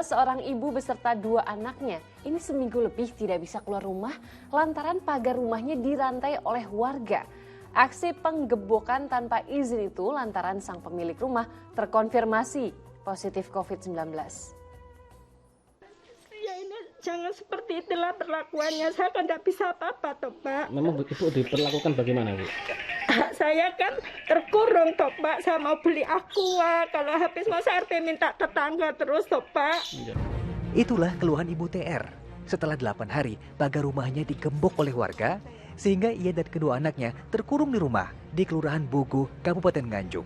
Seorang ibu beserta dua anaknya ini seminggu lebih tidak bisa keluar rumah lantaran pagar rumahnya dirantai oleh warga. Aksi penggebokan tanpa izin itu lantaran sang pemilik rumah terkonfirmasi positif COVID-19. Ya ini jangan seperti itulah perlakuannya, saya kan tidak bisa apa-apa toh Pak. Memang Ibu diperlakukan bagaimana Bu? Saya kan terkurung toh Pak, saya mau beli aqua, kalau habis mau RP minta tetangga terus toh Pak. Itulah keluhan Ibu TR. Setelah 8 hari, pagar rumahnya digembok oleh warga, sehingga ia dan kedua anaknya terkurung di rumah di Kelurahan Bogo, Kabupaten Nganjuk.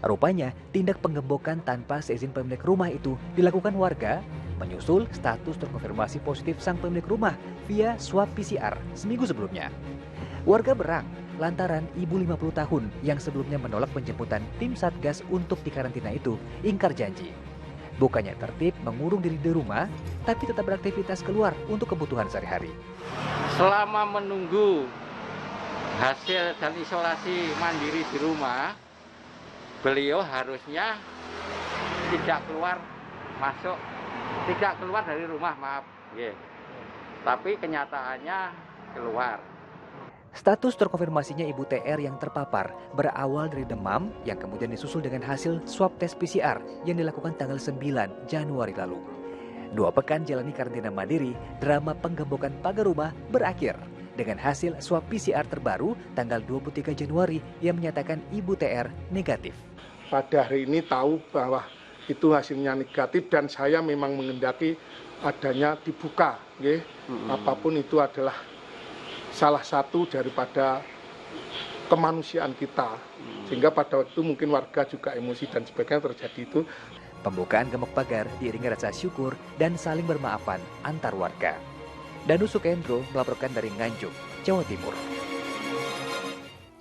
Rupanya, tindak penggembokan tanpa seizin pemilik rumah itu dilakukan warga menyusul status terkonfirmasi positif sang pemilik rumah via swab PCR seminggu sebelumnya. Warga berang lantaran ibu 50 tahun yang sebelumnya menolak penjemputan tim Satgas untuk dikarantina itu ingkar janji. Bukannya tertib mengurung diri di rumah, tapi tetap beraktivitas keluar untuk kebutuhan sehari-hari. Selama menunggu hasil dan isolasi mandiri di rumah, beliau harusnya tidak keluar dari rumah, maaf. Yeah. Tapi kenyataannya keluar. Status terkonfirmasinya Ibu TR yang terpapar berawal dari demam yang kemudian disusul dengan hasil swab tes PCR yang dilakukan tanggal 9 Januari lalu. 2 pekan jalani karantina mandiri, drama penggembokan pagar rumah berakhir dengan hasil swab PCR terbaru tanggal 23 Januari yang menyatakan Ibu TR negatif. Pada hari ini tahu bahwa itu hasilnya negatif dan saya memang menghendaki adanya dibuka, apapun itu adalah salah satu daripada kemanusiaan kita, sehingga pada waktu itu mungkin warga juga emosi dan sebagainya terjadi itu. Pembukaan gembok pagar diiringi rasa syukur dan saling bermaafan antar warga. Danu Sukendro melaporkan dari Nganjuk, Jawa Timur.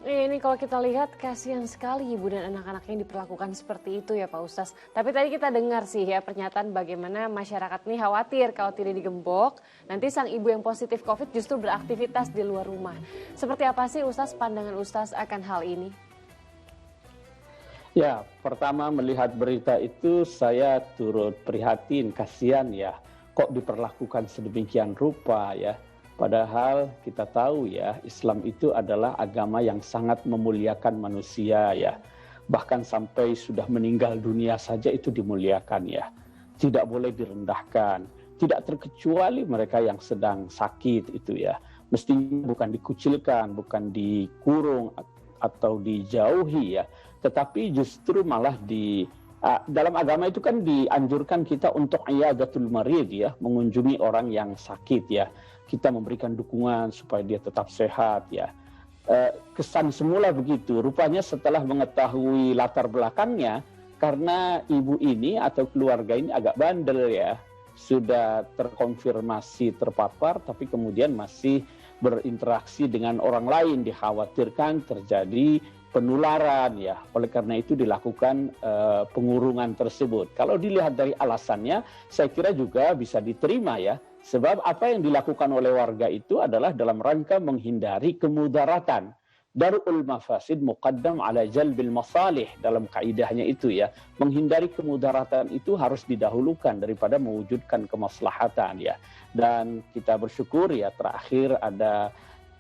Ini kalau kita lihat kasihan sekali ibu dan anak-anaknya diperlakukan seperti itu ya Pak Ustaz. Tapi tadi kita dengar sih ya pernyataan bagaimana masyarakat ini khawatir kalau tidak digembok, nanti sang ibu yang positif COVID justru beraktivitas di luar rumah. Seperti apa sih Ustaz pandangan Ustaz akan hal ini? Ya, pertama melihat berita itu saya turut prihatin, kasihan ya. Kok diperlakukan sedemikian rupa ya. Padahal kita tahu ya, Islam itu adalah agama yang sangat memuliakan manusia ya. Bahkan sampai sudah meninggal dunia saja itu dimuliakan ya. Tidak boleh direndahkan. Tidak terkecuali mereka yang sedang sakit itu ya. Mestinya bukan dikucilkan, bukan dikurung atau dijauhi ya. Tetapi justru malah dalam agama itu kan dianjurkan kita untuk iyadatul marid ya, mengunjungi orang yang sakit ya. Kita memberikan dukungan supaya dia tetap sehat ya. Kesan semula begitu. Rupanya setelah mengetahui latar belakangnya, karena ibu ini atau keluarga ini agak bandel ya, sudah terkonfirmasi terpapar, tapi kemudian masih berinteraksi dengan orang lain, dikhawatirkan terjadi penularan ya. Oleh karena itu dilakukan pengurungan tersebut. Kalau dilihat dari alasannya, saya kira juga bisa diterima ya. Sebab apa yang dilakukan oleh warga itu adalah dalam rangka menghindari kemudaratan. Darul mafasid muqaddam ala jalbil masalih, dalam kaidahnya itu ya. Menghindari kemudaratan itu harus didahulukan daripada mewujudkan kemaslahatan ya. Dan kita bersyukur ya, terakhir ada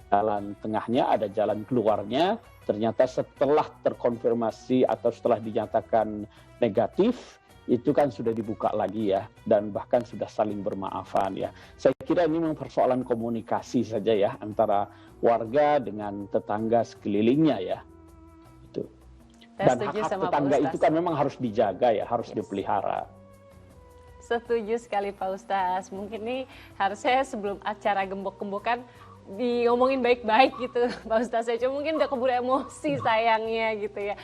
jalan tengahnya, ada jalan keluarnya. Ternyata setelah terkonfirmasi atau setelah dinyatakan negatif, itu kan sudah dibuka lagi ya, dan bahkan sudah saling bermaafan ya. Saya kira ini memang persoalan komunikasi saja ya, antara warga dengan tetangga sekelilingnya ya. Itu. Dan hak-hak tetangga itu kan memang harus dijaga ya, harus dipelihara. Setuju sekali Pak Ustaz. Mungkin nih harusnya sebelum acara gembok-gembokan ngomongin baik-baik gitu Pak Ustaz. Saya cuma mungkin udah keburu emosi sayangnya gitu ya.